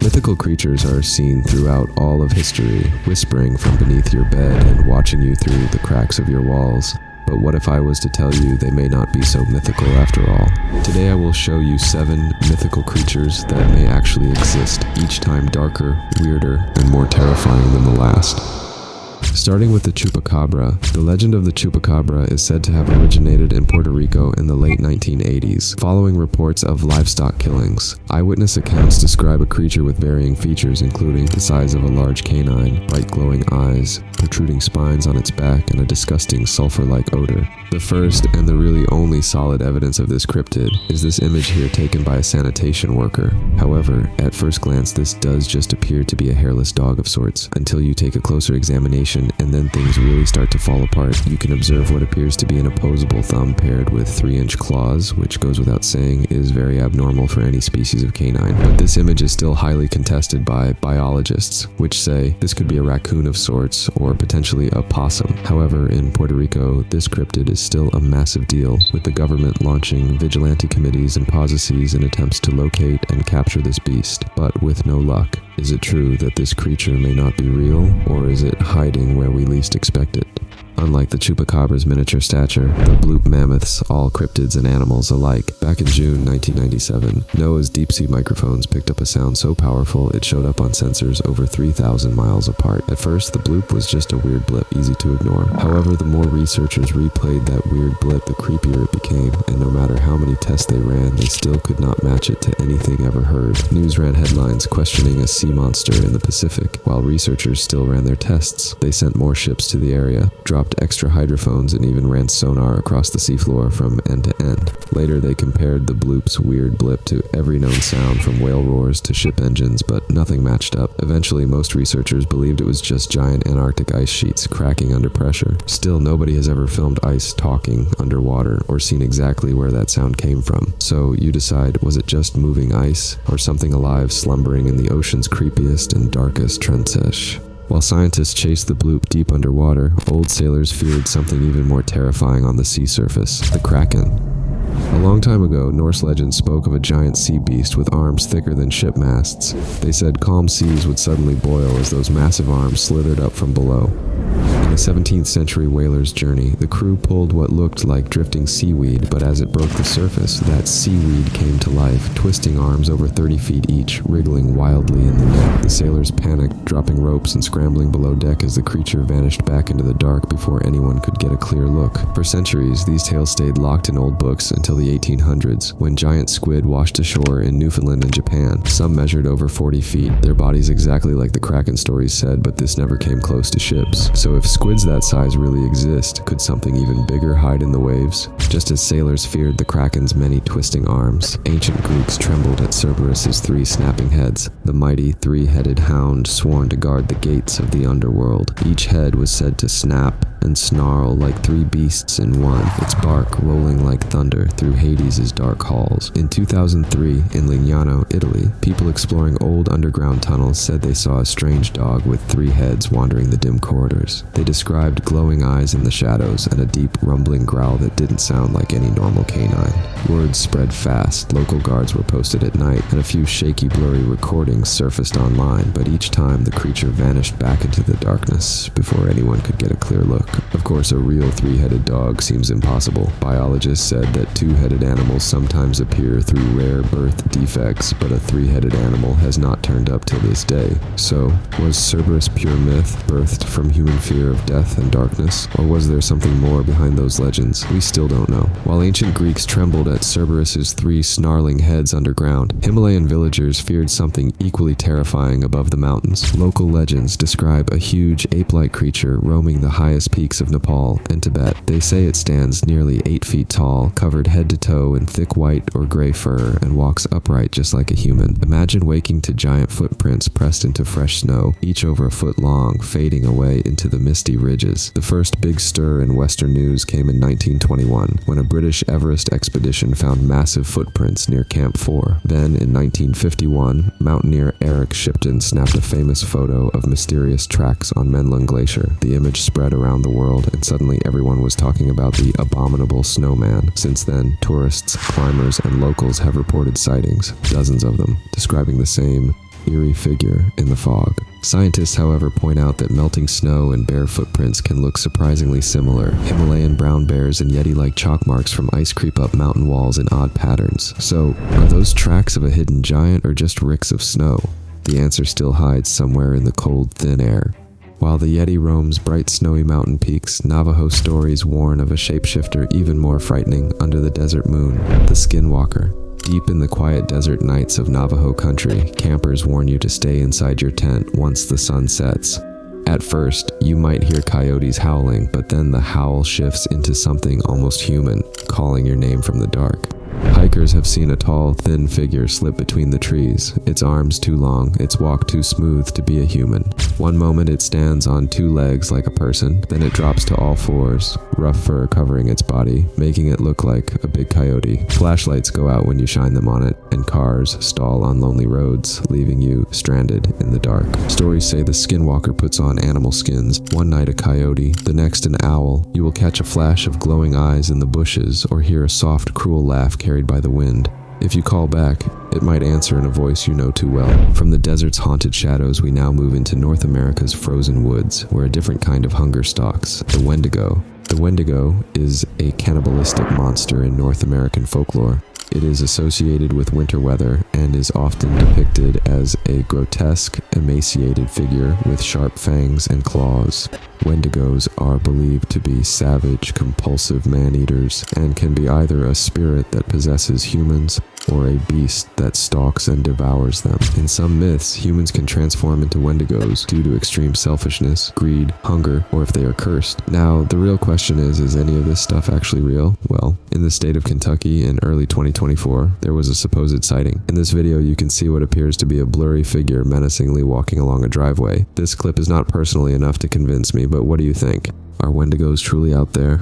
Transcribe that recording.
Mythical creatures are seen throughout all of history, whispering from beneath your bed and watching you through the cracks of your walls. But what if I was to tell you they may not be so mythical after all? Today I will show you 7 mythical creatures that may actually exist, each time darker, weirder, and more terrifying than the last. Starting with the Chupacabra, the legend of the Chupacabra is said to have originated in Puerto Rico in the late 1980s, following reports of livestock killings. Eyewitness accounts describe a creature with varying features, including the size of a large canine, bright glowing eyes, protruding spines on its back, and a disgusting sulfur-like odor. The first, and the really only solid evidence of this cryptid, is this image here taken by a sanitation worker. However, at first glance this does just appear to be a hairless dog of sorts, until you take a closer examination and then things really start to fall apart. You can observe what appears to be an opposable thumb paired with 3-inch claws, which goes without saying is very abnormal for any species of canine. But this image is still highly contested by biologists, which say this could be a raccoon of sorts or potentially a possum. However, in Puerto Rico, this cryptid is still a massive deal, with the government launching vigilante committees and posse in attempts to locate and capture this beast, but with no luck. Is it true that this creature may not be real, or is it hiding where we least expect it? Unlike the Chupacabra's miniature stature, the Bloop mammoths, all cryptids and animals alike. Back in June 1997, NOAA's deep-sea microphones picked up a sound so powerful it showed up on sensors over 3,000 miles apart. At first, the bloop was just a weird blip, easy to ignore. However, the more researchers replayed that weird blip, the creepier it became, and no matter how many tests they ran, they still could not match it to anything ever heard. News ran headlines questioning a sea monster in the Pacific. While researchers still ran their tests, they sent more ships to the area, dropped extra hydrophones, and even ran sonar across the seafloor from end to end. Later, they compared the bloop's weird blip to every known sound from whale roars to ship engines, but nothing matched up. Eventually, most researchers believed it was just giant Antarctic ice sheets cracking under pressure. Still, nobody has ever filmed ice talking underwater or seen exactly where that sound came from. So you decide, was it just moving ice or something alive slumbering in the ocean's creepiest and darkest trenches? While scientists chased the bloop deep underwater, old sailors feared something even more terrifying on the sea surface, the Kraken. A long time ago, Norse legends spoke of a giant sea beast with arms thicker than ship masts. They said calm seas would suddenly boil as those massive arms slithered up from below. In a 17th century whaler's journey, the crew pulled what looked like drifting seaweed, but as it broke the surface, that seaweed came to life, twisting arms over 30 feet each, wriggling wildly in the net. The sailors panicked, dropping ropes and scrambling below deck as the creature vanished back into the dark before anyone could get a clear look. For centuries, these tales stayed locked in old books until the 1800s, when giant squid washed ashore in Newfoundland and Japan. Some measured over 40 feet, their bodies exactly like the Kraken stories said, but this never came close to ships. So if squids that size really exist, could something even bigger hide in the waves? Just as sailors feared the Kraken's many twisting arms, ancient Greeks trembled at Cerberus's 3 snapping heads, the mighty 3-headed hound sworn to guard the gates of the underworld. Each head was said to snap and snarl like 3 beasts in one, its bark rolling like thunder through Hades' dark halls. In 2003, in Lignano, Italy, people exploring old underground tunnels said they saw a strange dog with 3 heads wandering the dim corridors. They described glowing eyes in the shadows and a deep rumbling growl that didn't sound like any normal canine. Words spread fast, local guards were posted at night, and a few shaky, blurry recordings surfaced online, but each time the creature vanished back into the darkness before anyone could get a clear look. Of course, a real 3-headed dog seems impossible. Biologists said that 2-headed animals sometimes appear through rare birth defects, but a 3-headed animal has not turned up till this day. So, was Cerberus pure myth, birthed from human fear of death and darkness, or was there something more behind those legends? We still don't know. While ancient Greeks trembled at Cerberus's 3 snarling heads underground, Himalayan villagers feared something equally terrifying above the mountains. Local legends describe a huge ape-like creature roaming the highest peaks of Nepal and Tibet. They say it stands nearly 8 feet tall, covered head to toe in thick white or gray fur, and walks upright just like a human. Imagine waking to giant footprints pressed into fresh snow, each over a foot long, fading away into the misty ridges. The first big stir in Western news came in 1921, when a British Everest expedition found massive footprints near Camp 4. Then, in 1951, mountaineer Eric Shipton snapped a famous photo of mysterious tracks on Menlung Glacier. The image spread around the world, and suddenly everyone was talking about the abominable snowman. Since then, tourists, climbers, and locals have reported sightings, dozens of them, describing the same eerie figure in the fog. Scientists, however, point out that melting snow and bear footprints can look surprisingly similar. Himalayan brown bears and Yeti-like chalk marks from ice creep up mountain walls in odd patterns. So, are those tracks of a hidden giant or just ricks of snow? The answer still hides somewhere in the cold, thin air. While the Yeti roams bright snowy mountain peaks, Navajo stories warn of a shapeshifter even more frightening under the desert moon, the Skinwalker. Deep in the quiet desert nights of Navajo country, campers warn you to stay inside your tent once the sun sets. At first, you might hear coyotes howling, but then the howl shifts into something almost human, calling your name from the dark. Hikers have seen a tall, thin figure slip between the trees, its arms too long, its walk too smooth to be a human. One moment it stands on two legs like a person, then it drops to all fours, rough fur covering its body, making it look like a big coyote. Flashlights go out when you shine them on it, and cars stall on lonely roads, leaving you stranded in the dark. Stories say the Skinwalker puts on animal skins, one night a coyote, the next an owl. You will catch a flash of glowing eyes in the bushes, or hear a soft, cruel laugh carried by the wind. If you call back, it might answer in a voice you know too well. From the desert's haunted shadows, we now move into North America's frozen woods, where a different kind of hunger stalks, the Wendigo. The Wendigo is a cannibalistic monster in North American folklore. It is associated with winter weather and is often depicted as a grotesque, emaciated figure with sharp fangs and claws. Wendigos are believed to be savage, compulsive man-eaters and can be either a spirit that possesses humans or a beast that stalks and devours them. In some myths, humans can transform into Wendigos due to extreme selfishness, greed, hunger, or if they are cursed. Now, the real question is any of this stuff actually real? Well, in the state of Kentucky in early 2024, there was a supposed sighting. In this video, you can see what appears to be a blurry figure menacingly walking along a driveway. This clip is not personally enough to convince me, but what do you think? Are Wendigos truly out there?